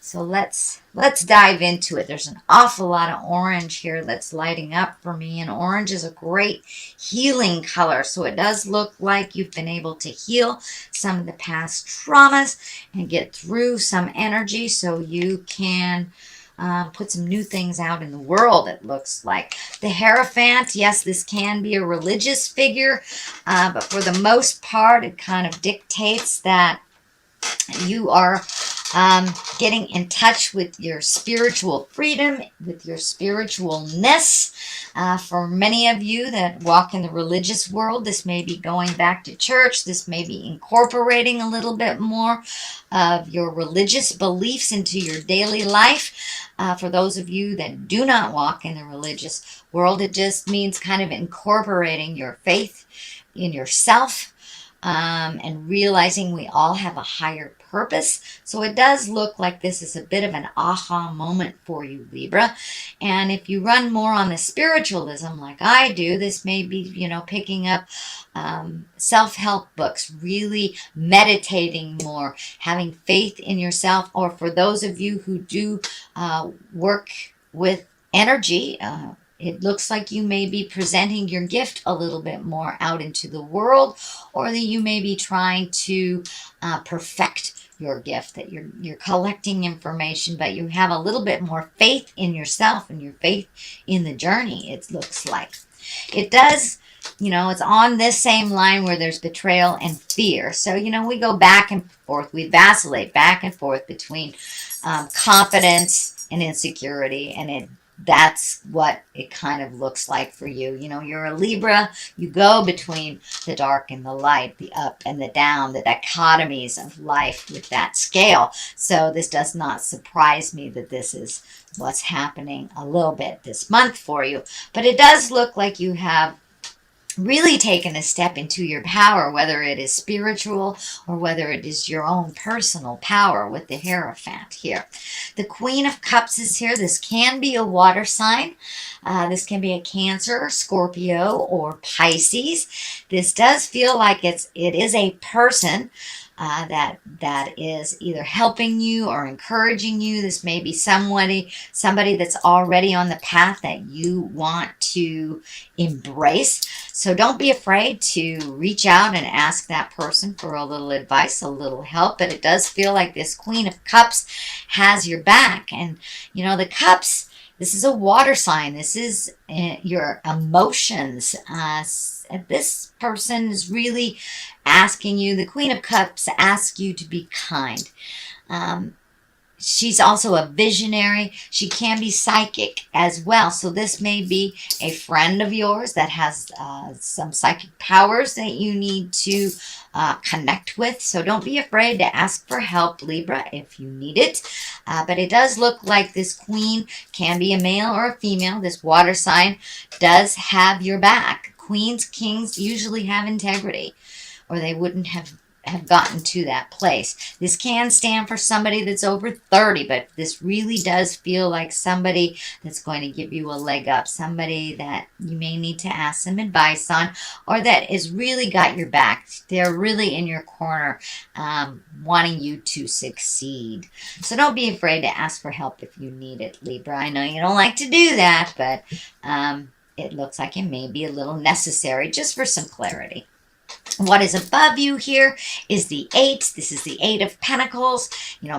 So let's dive into it. There's an awful lot of orange here that's lighting up for me, and orange is a great healing color. So it does look like you've been able to heal some of the past traumas and get through some energy so you can put some new things out in the world, it looks like. The Hierophant, yes, this can be a religious figure, but for the most part, it kind of dictates that you are getting in touch with your spiritual freedom, with your spiritualness. For many of you that walk in the religious world, this may be going back to church. This may be incorporating a little bit more of your religious beliefs into your daily life. For those of you that do not walk in the religious world, it just means kind of incorporating your faith in yourself, and realizing we all have a higher purpose. So it does look like this is a bit of an aha moment for you, Libra. And if you run more on the spiritualism like I do, this may be, picking up self-help books, really meditating more, having faith in yourself. Or for those of you who do work with energy, it looks like you may be presenting your gift a little bit more out into the world, or that you may be trying to perfect your gift, that you're collecting information, but you have a little bit more faith in yourself and your faith in the journey, it looks like. It does, it's on this same line where there's betrayal and fear. So, we go back and forth, we vacillate back and forth between confidence and insecurity, and that's what it kind of looks like for you. You're a Libra. You go between the dark and the light, the up and the down, the dichotomies of life with that scale. So this does not surprise me that this is what's happening a little bit this month for you. But it does look like you have really taken a step into your power, whether it is spiritual or whether it is your own personal power with the Hierophant here. The Queen of Cups is here. This can be a water sign. This can be a Cancer, Scorpio, or Pisces. This does feel like it is a person that is either helping you or encouraging you. This may be somebody that's already on the path that you want to embrace. So don't be afraid to reach out and ask that person for a little advice, a little help. But it does feel like this Queen of Cups has your back. And, the cups, this is a water sign. This is your emotions. This person is really asking you, the Queen of Cups asks you to be kind. She's also a visionary. She can be psychic as well. So this may be a friend of yours that has some psychic powers that you need to connect with. So don't be afraid to ask for help, Libra, if you need it. But it does look like this queen can be a male or a female. This water sign does have your back. Queens, kings usually have integrity, or they wouldn't have gotten to that place. This can stand for somebody that's over 30, but this really does feel like somebody that's going to give you a leg up, somebody that you may need to ask some advice on, or that has really got your back. They're really in your corner, wanting you to succeed. So don't be afraid to ask for help if you need it, Libra. I know you don't like to do that, but it looks like it may be a little necessary just for some clarity. What is above you here is the 8. This is the 8 of Pentacles.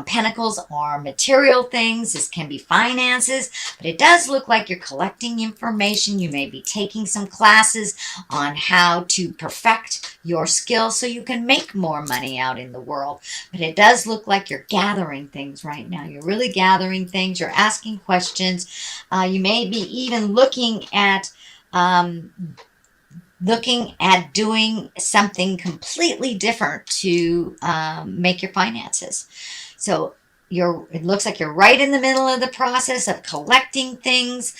Pentacles are material things. This can be finances, but it does look like you're collecting information. You may be taking some classes on how to perfect your skills so you can make more money out in the world. But it does look like you're gathering things right now. You're really gathering things. You're asking questions. You may be even looking at doing something completely different to make your finances. So it looks like you're right in the middle of the process of collecting things,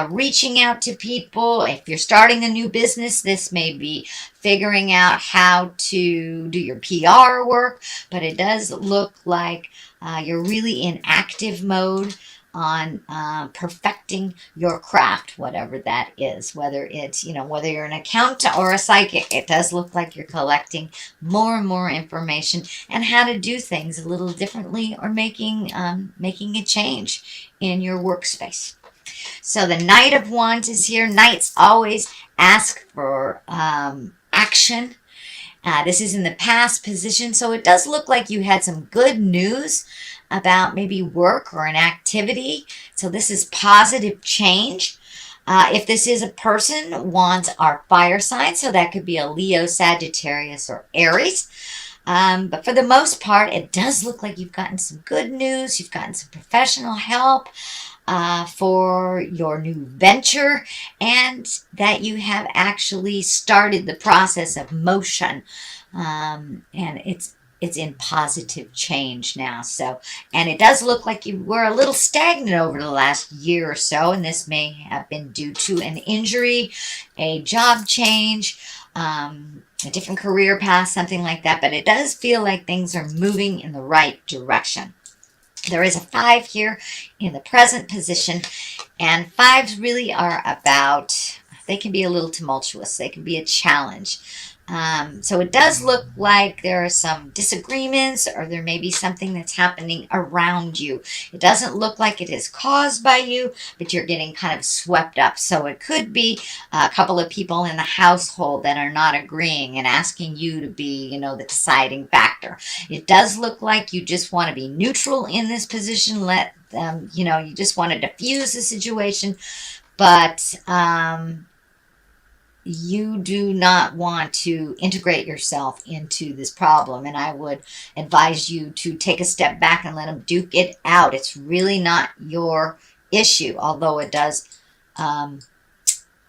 reaching out to people. If you're starting a new business, this may be figuring out how to do your PR work, but it does look like you're really in active mode on perfecting your craft, whatever that is, whether it's, whether you're an accountant or a psychic. It does look like you're collecting more and more information and how to do things a little differently, or making a change in your workspace. So the Knight of Wands is here. Knights always ask for action. This is in the past position, so it does look like you had some good news about maybe work or an activity. So this is positive change. If this is a person, wands are fire signs, so that could be a Leo, Sagittarius, or Aries. But for the most part, it does look like you've gotten some good news. You've gotten some professional help for your new venture, and that you have actually started the process of motion, and it's in positive change now. So, and it does look like you were a little stagnant over the last year or so, and this may have been due to an injury, a job change, a different career path, something like that. But it does feel like things are moving in the right direction. There is a 5 here in the present position, and 5s really are about, they can be a little tumultuous. They can be a challenge. So it does look like there are some disagreements, or there may be something that's happening around you. It doesn't look like it is caused by you, but you're getting kind of swept up. So it could be a couple of people in the household that are not agreeing and asking you to be, the deciding factor. It does look like you just want to be neutral in this position. Let them, you just want to diffuse the situation, but you do not want to integrate yourself into this problem. And I would advise you to take a step back and let them duke it out. It's really not your issue, although it does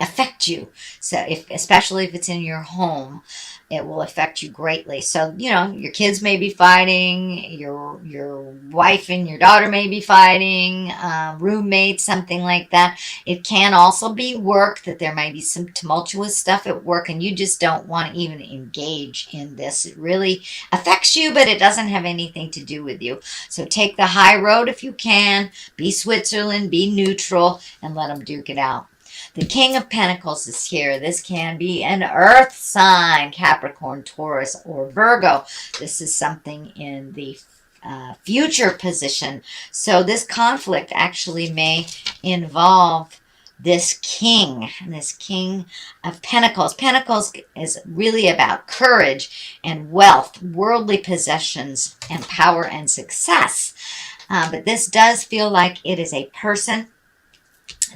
affect you. So especially if it's in your home, it will affect you greatly. So, your kids may be fighting, your wife and your daughter may be fighting, roommates, something like that. It can also be work, that there might be some tumultuous stuff at work, and you just don't want to even engage in this. It really affects you, but it doesn't have anything to do with you. So take the high road if you can. Be Switzerland, be neutral, and let them duke it out. The King of Pentacles is here. This can be an earth sign, Capricorn, Taurus, or Virgo. This is something in the future position. So this conflict actually may involve this king of Pentacles. Pentacles is really about courage and wealth, worldly possessions, and power and success. But this does feel like it is a person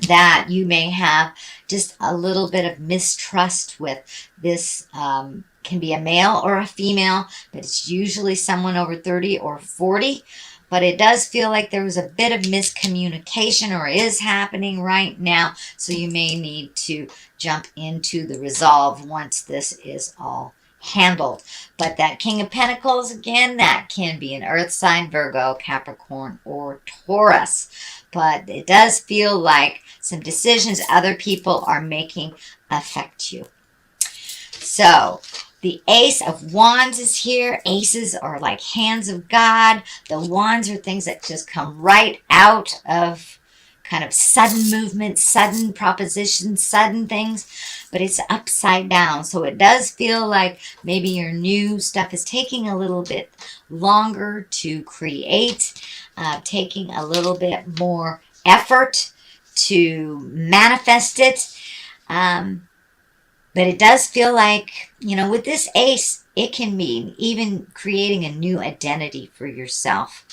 that you may have just a little bit of mistrust with. This can be a male or a female, but it's usually someone over 30 or 40. But it does feel like there was a bit of miscommunication, or is happening right now. So you may need to jump into the resolve once this is all handled. But that King of Pentacles, again, that can be an earth sign, Virgo, Capricorn, or Taurus. But it does feel like some decisions other people are making affect you. So the Ace of Wands is here. Aces are like hands of God. The wands are things that just come right out of kind of sudden movement, sudden propositions, sudden things, but it's upside down. So it does feel like maybe your new stuff is taking a little bit longer to create, taking a little bit more effort to manifest it. But it does feel like, with this ace, it can mean even creating a new identity for yourself.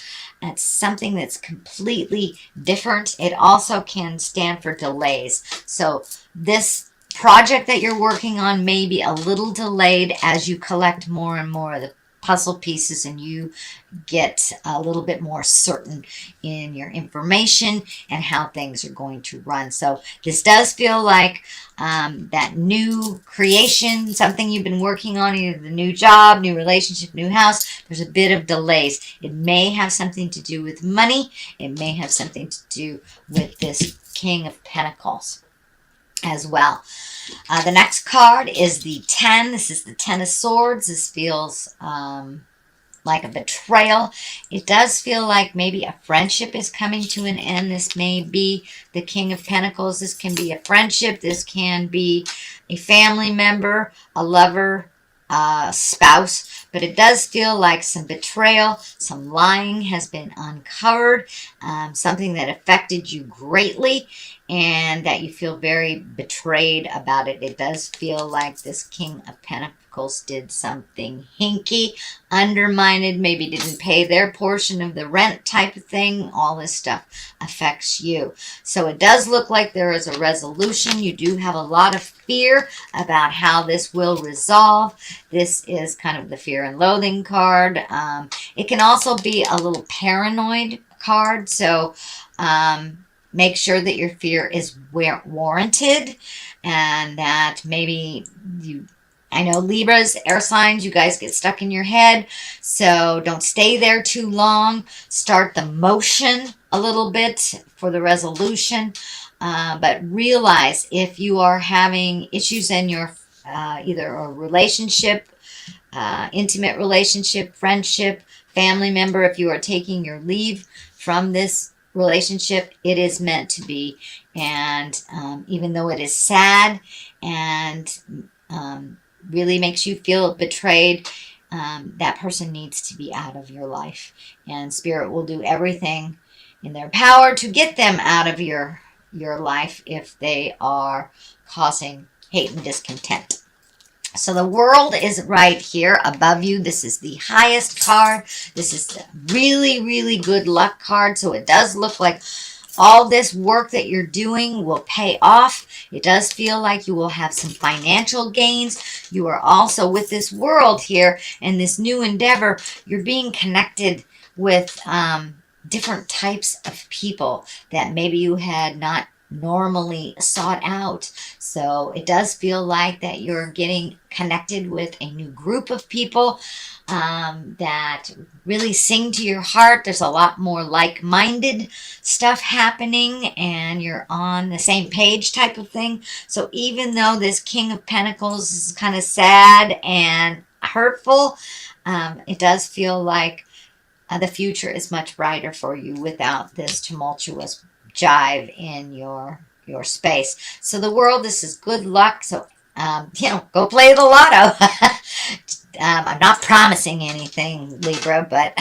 It's something that's completely different. It also can stand for delays. So this project that you're working on may be a little delayed as you collect more and more of the puzzle pieces, and you get a little bit more certain in your information and how things are going to run. So this does feel like that new creation, something you've been working on, either the new job, new relationship, new house. There's a bit of delays. It may have something to do with money. It may have something to do with this King of Pentacles as well. The next card is the 10. This is the 10 of Swords. This feels like like a betrayal. It does feel like maybe a friendship is coming to an end. This may be the King of Pentacles. This can be a friendship. This can be a family member, a lover, spouse. But it does feel like some betrayal, some lying has been uncovered, something that affected you greatly, and that you feel very betrayed about it. It does feel like this King of Pentacles did something hinky, undermined, maybe didn't pay their portion of the rent type of thing. All this stuff affects you. So it does look like there is a resolution. You do have a lot of fear about how this will resolve. This is kind of the fear and loathing card. It can also be a little paranoid card. So, make sure that your fear is warranted, and that maybe I know Libras, air signs, you guys get stuck in your head, so don't stay there too long. Start the motion a little bit for the resolution, but realize if you are having issues in your either a relationship, intimate relationship, friendship, family member, if you are taking your leave from this relationship, it is meant to be. And even though it is sad and really makes you feel betrayed, that person needs to be out of your life, and Spirit will do everything in their power to get them out of your life if they are causing hate and discontent. So the World is right here above you. This is the highest card. This is a really, really good luck card. So it does look like all this work that you're doing will pay off. It does feel like you will have some financial gains. You are also, with this World here and this new endeavor, you're being connected with different types of people that maybe you had not normally sought out. So it does feel like that you're getting connected with a new group of people that really sing to your heart. There's a lot more like-minded stuff happening, and you're on the same page type of thing. So even though this King of Pentacles is kind of sad and hurtful, it does feel like the future is much brighter for you without this tumultuous jive in your space. So the World, this is good luck. So go play the lotto. I'm not promising anything, Libra, but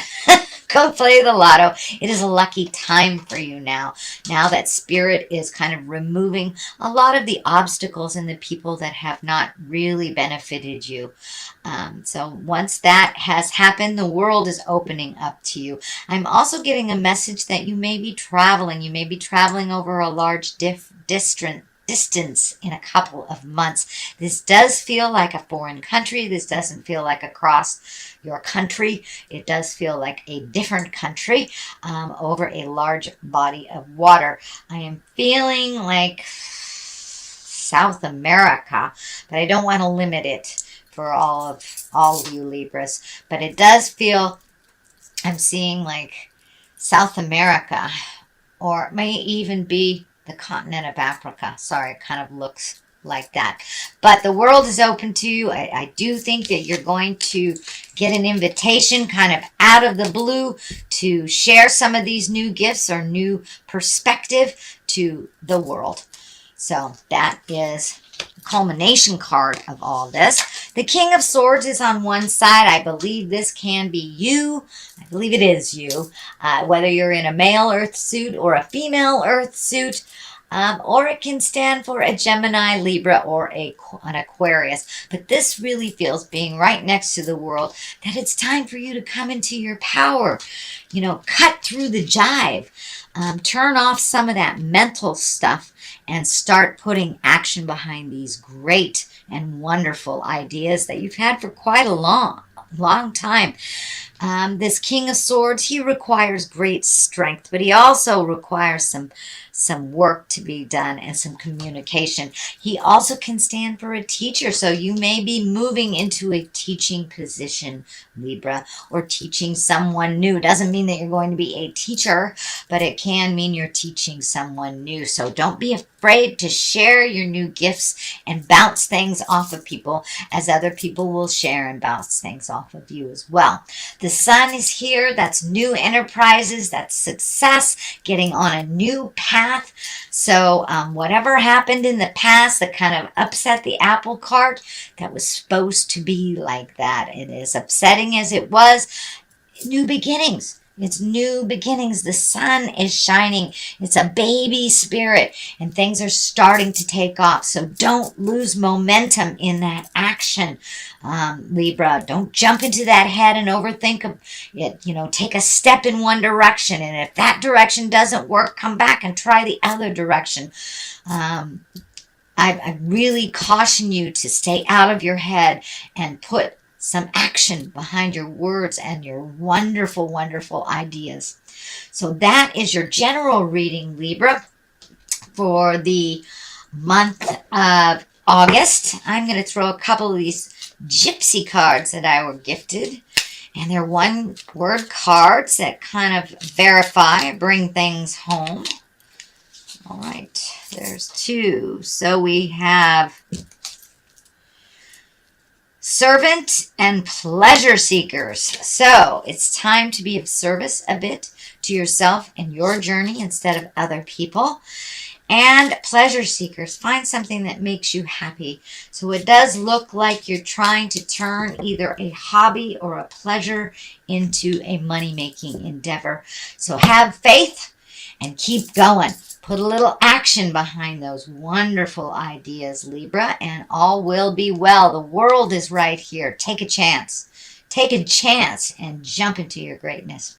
go play the lotto. It is a lucky time for you now that Spirit is kind of removing a lot of the obstacles and the people that have not really benefited you. So once that has happened, the World is opening up to you. I'm also getting a message that you may be traveling. You may be traveling over a large distance in a couple of months. This does feel like a foreign country. This doesn't feel like across your country. It does feel like a different country over a large body of water. I am feeling like South America, but I don't want to limit it for all of you Libras. But it does feel, I'm seeing like South America, or it may even be the continent of Africa. Sorry, it kind of looks like that. But the World is open to you. I do think that you're going to get an invitation kind of out of the blue to share some of these new gifts or new perspective to the world. So that is the culmination card of all this. The King of Swords is on one side. I believe this can be you. I believe it is you. Whether you're in a male earth suit or a female earth suit. Or it can stand for a Gemini, Libra, or an Aquarius. But this really feels, being right next to the World, that it's time for you to come into your power. Cut through the jive. Turn off some of that mental stuff and start putting action behind these great and wonderful ideas that you've had for quite a long time. This King of Swords, he requires great strength, but he also requires some work to be done and some communication. He also can stand for a teacher, so you may be moving into a teaching position, Libra, or teaching someone new. Doesn't mean that you're going to be a teacher, but it can mean you're teaching someone new. So don't be afraid to share your new gifts and bounce things off of people, as other people will share and bounce things off of you as well. The The sun is here. That's new enterprises. That's success, getting on a new path. So whatever happened in the past that kind of upset the apple cart, that was supposed to be like that. It is upsetting as it was. New beginnings. It's new beginnings. The sun is shining. It's a baby spirit, and things are starting to take off. So don't lose momentum in that action, Libra. Don't jump into that head and overthink it. You know, take a step in one direction, and if that direction doesn't work, come back and try the other direction. I really caution you to stay out of your head and put some action behind your words and your wonderful, wonderful ideas. So that is your general reading, Libra, for the month of August. I'm going to throw a couple of these gypsy cards that I were gifted. And they're one-word cards that kind of verify, bring things home. All right, there's two. So we have servant and pleasure seekers. So it's time to be of service a bit to yourself and your journey instead of other people. And pleasure seekers, find something that makes you happy. So it does look like you're trying to turn either a hobby or a pleasure into a money-making endeavor. So have faith and keep going. Put a little action behind those wonderful ideas, Libra, and all will be well. The world is right here. Take a chance. Take a chance and jump into your greatness.